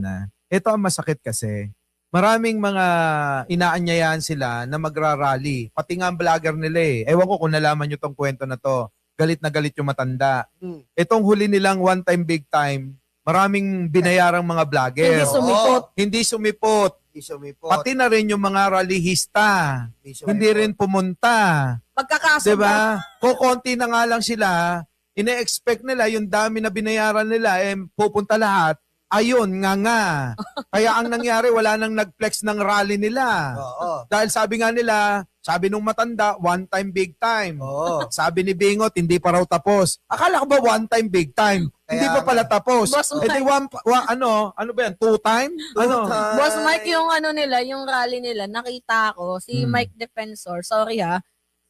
na. Ito ang masakit kasi. Maraming mga inaanyayahan sila na magrarally. Pati nga ang vlogger nila eh. Ewan ko kung nalaman nyo tong kwento na to. Galit na galit yung matanda. Itong huli nilang one time, big time, maraming binayarang mga vlogger. Hindi sumipot. Hindi sumipot. Hindi sumipot. Pati na rin yung mga rallyhista. Hindi rin pumunta. Pagkakaso Diba? Kukonti na nga lang sila. Ine-expect nila yung dami na binayaran nila, pupunta lahat. Ayun, nga. Kaya ang nangyari, wala nang nag-flex ng rally nila. Oo. Dahil sabi nga nila, sabi nung matanda, one time, big time. Oo. Sabi ni Bingot, hindi pa raw tapos. Akala ko ba one time, big time? Hindi pa pala tapos. Boss Eh di ano ba yan? Two time? Ano? Boss Mike, yung ano nila, yung rally nila, nakita ko, si Mike Defensor, sorry ha,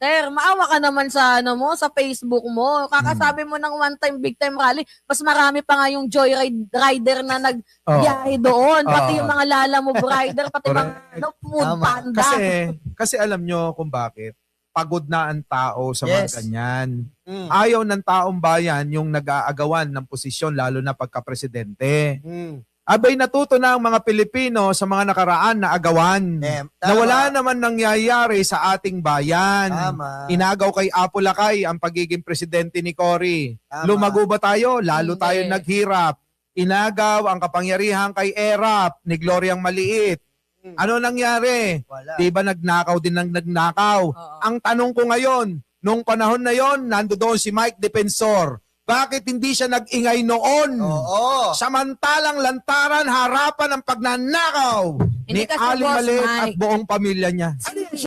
Sir, maawa ka naman sa ano mo, sa Facebook mo. Kakasabi mo ng one time, big time rally, mas marami pa nga yung joyride rider na nagbiyahe doon. Pati yung mga lalamove rider, pati mga food panda. Kasi alam nyo kung bakit. Pagod na ang tao sa mga ganyan. Ayaw ng taong bayan yung nag-aagawan ng posisyon, lalo na pagka-presidente. Abay, natuto na ang mga Pilipino sa mga nakaraan na agawan. Na wala naman nangyayari sa ating bayan. Tama. Inagaw kay Apo Lakay ang pagiging presidente ni Cory. Lumago ba tayo? Lalo tayo naghirap. Inagaw ang kapangyarihan kay Erap ni Gloriang Maliit. Ano nangyari? Wala. Diba nagnakaw din ng nagnakaw? Ang tanong ko ngayon, nung panahon na yon, nandoon si Mike Defensor. Bakit hindi siya nag-ingay noon? Oo. Samantalang lantaran, harapan ang pagnanakaw ni Hindi kasi, Ali Boss Maliit at Mike. buong pamilya niya.